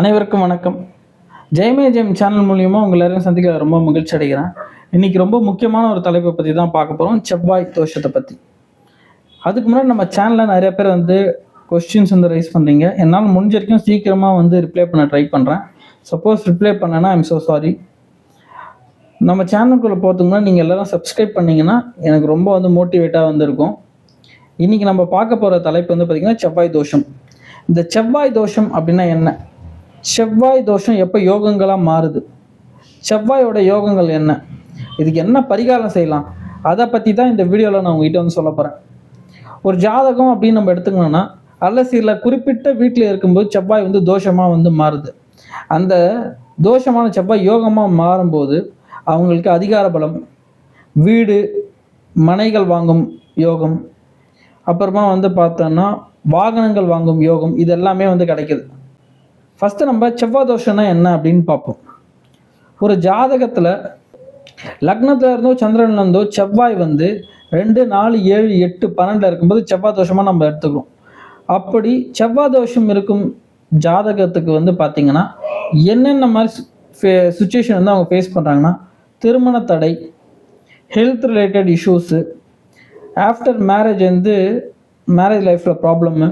அனைவருக்கும் வணக்கம். ஜெயமே ஜெயம் சேனல் மூலியமாக உங்கள் எல்லாரையும் சந்திக்க ரொம்ப மகிழ்ச்சி அடைகிறேன். இன்னைக்கு ரொம்ப முக்கியமான ஒரு தலைப்பை பற்றி தான் பார்க்க போகிறோம், செவ்வாய் தோஷத்தை பற்றி. அதுக்கு முன்னாடி நம்ம சேனலில் நிறைய பேர் கொஸ்டின்ஸ் ரைஸ் பண்ணுறீங்க. என்னால் முடிஞ்ச வரைக்கும் சீக்கிரமாக ரிப்ளை பண்ண ட்ரை பண்ணுறேன். சப்போஸ் ரிப்ளை பண்ணேன்னா ஐம் ஸோ சாரி. நம்ம சேனலுக்குள்ளே போகிறதுக்கு முன்னாடி நீங்கள் எல்லோரும் சப்ஸ்கிரைப் பண்ணிங்கன்னா எனக்கு ரொம்ப மோட்டிவேட்டாக இருக்கும். இன்றைக்கி நம்ம பார்க்க போகிற தலைப்பு பார்த்திங்கன்னா செவ்வாய் தோஷம். இந்த செவ்வாய் தோஷம் அப்படின்னா என்ன? செவ்வாய் தோஷம் எப்போ யோகங்களாக மாறுது? செவ்வாயோட யோகங்கள் என்ன? இதுக்கு என்ன பரிகாரம் செய்யலாம்? அதை பற்றி தான் இந்த வீடியோவில் நான் உங்ககிட்ட சொல்ல போகிறேன். ஒரு ஜாதகம் அப்படின்னு நம்ம எடுத்துக்கணும்னா சில குறிப்பிட்ட வீட்டில் இருக்கும்போது செவ்வாய் தோஷமாக மாறுது. அந்த தோஷமான செவ்வாய் யோகமாக மாறும்போது அவங்களுக்கு அதிகார பலம், வீடு மனைகள் வாங்கும் யோகம், அப்புறமா பார்த்தோன்னா வாகனங்கள் வாங்கும் யோகம், இது எல்லாமே கிடைக்குது. ஃபஸ்ட்டு நம்ம செவ்வாய் தோஷம்னா என்ன அப்படின்னு பார்ப்போம். ஒரு ஜாதகத்தில் லக்னத்தில் இருந்தோ சந்திரன்ல இருந்தோ செவ்வாய் 2, 4, 7, 8, 12 இருக்கும்போது செவ்வாய் தோஷமாக நம்ம எடுத்துக்கிறோம். அப்படி செவ்வாய் தோஷம் இருக்கும் ஜாதகத்துக்கு பார்த்திங்கன்னா என்னென்ன மாதிரி சுச்சுவேஷன் அவங்க ஃபேஸ் பண்ணுறாங்கன்னா, திருமண தடை, health related issues, after marriage marriage லைஃப்பில் ப்ராப்ளம்மு,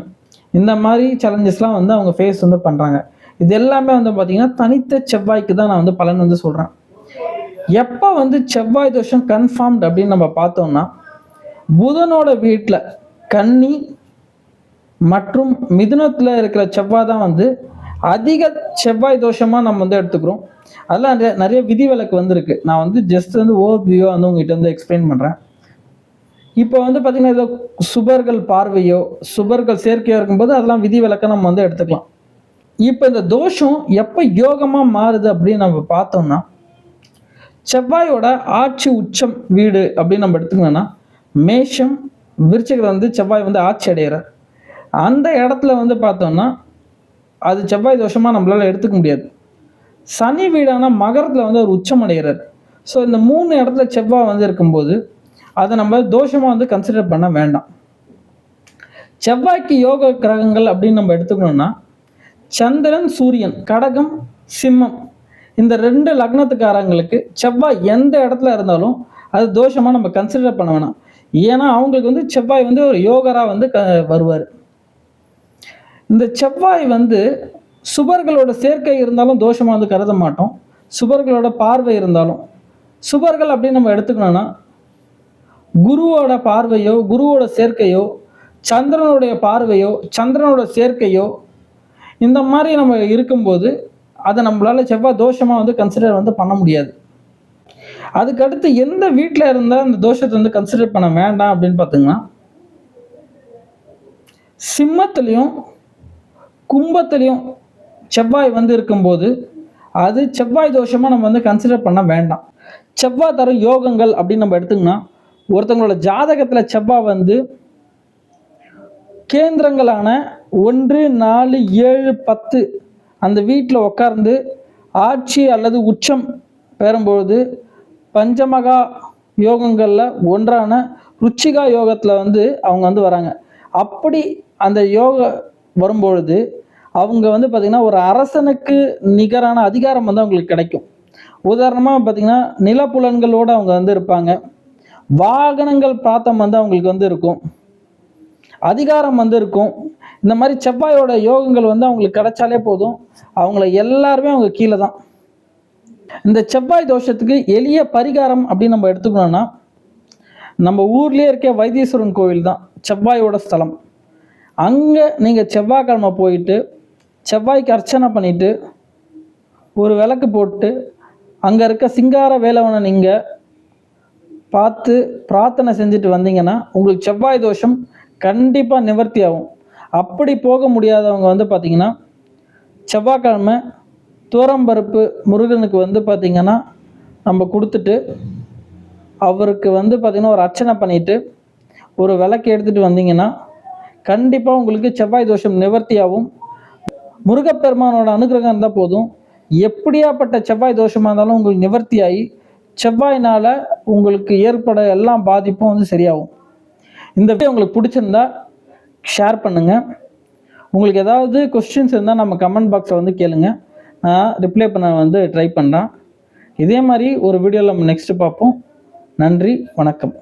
இந்த மாதிரி சேலஞ்சஸ்லாம் அவங்க ஃபேஸ் பண்ணுறாங்க. இது எல்லாமே பார்த்திங்கன்னா தனித்த செவ்வாய்க்கு தான் நான் பலன் சொல்கிறேன். எப்போ செவ்வாய் தோஷம் கன்ஃபார்ம்டு அப்படின்னு நம்ம பார்த்தோம்னா, புதனோட வீட்டில் கன்னி மற்றும் மிதுனத்தில் இருக்கிற செவ்வாய் தான் அதிக செவ்வாய் தோஷமாக நம்ம எடுத்துக்கிறோம். அதெல்லாம் நிறைய விதிவிலக்கு இருக்குது. நான் ஜஸ்ட் ஓவர்வியூ உங்ககிட்ட எக்ஸ்பிளைன் பண்ணுறேன். இப்போ பார்த்திங்கன்னா ஏதோ சுபர்கள் பார்வையோ சுபர்கள் சேர்க்கையோ இருக்கும்போது அதெல்லாம் விதிவிலக்க நம்ம எடுத்துக்கலாம். இப்போ இந்த தோஷம் எப்போ யோகமாக மாறுது அப்படின்னு நம்ம பார்த்தோம்னா, செவ்வாயோட ஆட்சி உச்சம் வீடு அப்படின்னு நம்ம எடுத்துக்கணும்னா, மேஷம் விருச்சிகத்தில் செவ்வாய் ஆட்சி அடைகிறார். அந்த இடத்துல பார்த்தோம்னா அது செவ்வாய் தோஷமாக நம்மளால் எடுத்துக்க முடியாது. சனி வீடான மகரத்தில் ஒரு உச்சம் அடைகிறார். ஸோ இந்த 3 இடத்துல செவ்வாய் இருக்கும்போது அதை நம்ம தோஷமாக கன்சிடர் பண்ண வேண்டாம். செவ்வாய்க்கு யோக கிரகங்கள் அப்படின்னு நம்ம எடுத்துக்கணும்னா, சந்திரன், சூரியன், கடகம், சிம்மம், இந்த 2 லக்னத்துக்காரங்களுக்கு செவ்வாய் எந்த இடத்துல இருந்தாலும் அது தோஷமாக நம்ம கன்சிடர் பண்ண வேணாம். ஏன்னா அவங்களுக்கு செவ்வாய் ஒரு யோகராக வருவார். இந்த செவ்வாய் சுபர்களோட சேர்க்கை இருந்தாலும் தோஷமாக கருத மாட்டோம். சுபர்களோட பார்வை இருந்தாலும், சுபர்கள் அப்படின்னு நம்ம எடுத்துக்கணும்னா குருவோட பார்வையோ குருவோட சேர்க்கையோ சந்திரனுடைய பார்வையோ சந்திரனோட சேர்க்கையோ இந்த மாதிரி நம்ம இருக்கும்போது அதை நம்மளால் செவ்வாய் தோஷமாக கன்சிடர் பண்ண முடியாது. அதுக்கடுத்து எந்த வீட்டில் இருந்தால் அந்த தோஷத்தை கன்சிடர் பண்ண வேண்டாம் அப்படின்னு பார்த்தீங்கன்னா, சிம்மத்திலையும் கும்பத்திலையும் செவ்வாய் இருக்கும்போது அது செவ்வாய் தோஷமாக நம்ம கன்சிடர் பண்ண வேண்டாம். செவ்வாய் தரும் யோகங்கள் அப்படின்னு நம்ம எடுத்துங்கன்னா, ஒருத்தவங்களோட ஜாதகத்தில் செவ்வாய் கேந்திரங்களான 1, 4, 7, 10 அந்த வீட்டில் உட்கார்ந்து ஆட்சி அல்லது உச்சம் பெறும்பொழுது பஞ்சமகா யோகங்களில் ஒன்றான ருச்சிகா யோகத்தில் அவங்க வராங்க. அப்படி அந்த யோக வரும்பொழுது அவங்க பார்த்திங்கன்னா ஒரு அரசனுக்கு நிகரான அதிகாரம் அவங்களுக்கு கிடைக்கும். உதாரணமாக பார்த்திங்கன்னா நிலப்புலன்களோடு அவங்க இருப்பாங்க. வாகனங்கள் பிராத்தம் அவங்களுக்கு இருக்கும். அதிகாரம் இருக்கும். இந்த மாதிரி செவ்வாயோட யோகங்கள் அவங்களுக்கு கிடைச்சாலே போதும், அவங்கள எல்லாருமே அவங்க கீழே தான். இந்த செவ்வாய் தோஷத்துக்கு எளிய பரிகாரம் அப்படின்னு நம்ம எடுத்துக்கணும்னா, நம்ம ஊர்லேயே இருக்க வைத்தீஸ்வரன் கோவில் தான் செவ்வாயோட ஸ்தலம். அங்கே நீங்கள் செவ்வாய்க்கிழமை போயிட்டு செவ்வாய்க்கு அர்ச்சனை பண்ணிவிட்டு ஒரு விளக்கு போட்டு அங்கே இருக்க சிங்கார வேலவனை நீங்கள் பார்த்து பிரார்த்தனை செஞ்சுட்டு வந்தீங்கன்னா உங்களுக்கு செவ்வாய் தோஷம் கண்டிப்பாக நிவர்த்தி ஆகும். அப்படி போக முடியாதவங்க பார்த்திங்கன்னா செவ்வாய்க்கிழமை தூரம்பருப்பு முருகனுக்கு பார்த்திங்கன்னா நம்ம கொடுத்துட்டு அவருக்கு பார்த்திங்கன்னா ஒரு அர்ச்சனை பண்ணிவிட்டு ஒரு விளக்கு எடுத்துகிட்டு வந்தீங்கன்னா கண்டிப்பாக உங்களுக்கு செவ்வாய் தோஷம் நிவர்த்தி ஆகும். முருகப்பெருமானோட அனுகிரகம் இருந்தால் போதும், எப்படியாப்பட்ட செவ்வாய் தோஷமாக இருந்தாலும் உங்களுக்கு நிவர்த்தி ஆகி செவ்வாயினால் உங்களுக்கு ஏற்பட எல்லா பாதிப்பும் சரியாகும். இந்த வீடியோ உங்களுக்கு பிடிச்சிருந்தா ஷேர் பண்ணுங்கள். உங்களுக்கு ஏதாவது கொஸ்டின்ஸ் இருந்தால் நம்ம கமெண்ட் பாக்ஸில் வந்து கேளுங்க, நான் ரிப்ளை பண்ண வந்து ட்ரை பண்ணுறேன். இதே மாதிரி ஒரு வீடியோவில் நம்ம நெக்ஸ்ட்டு பார்ப்போம். நன்றி, வணக்கம்.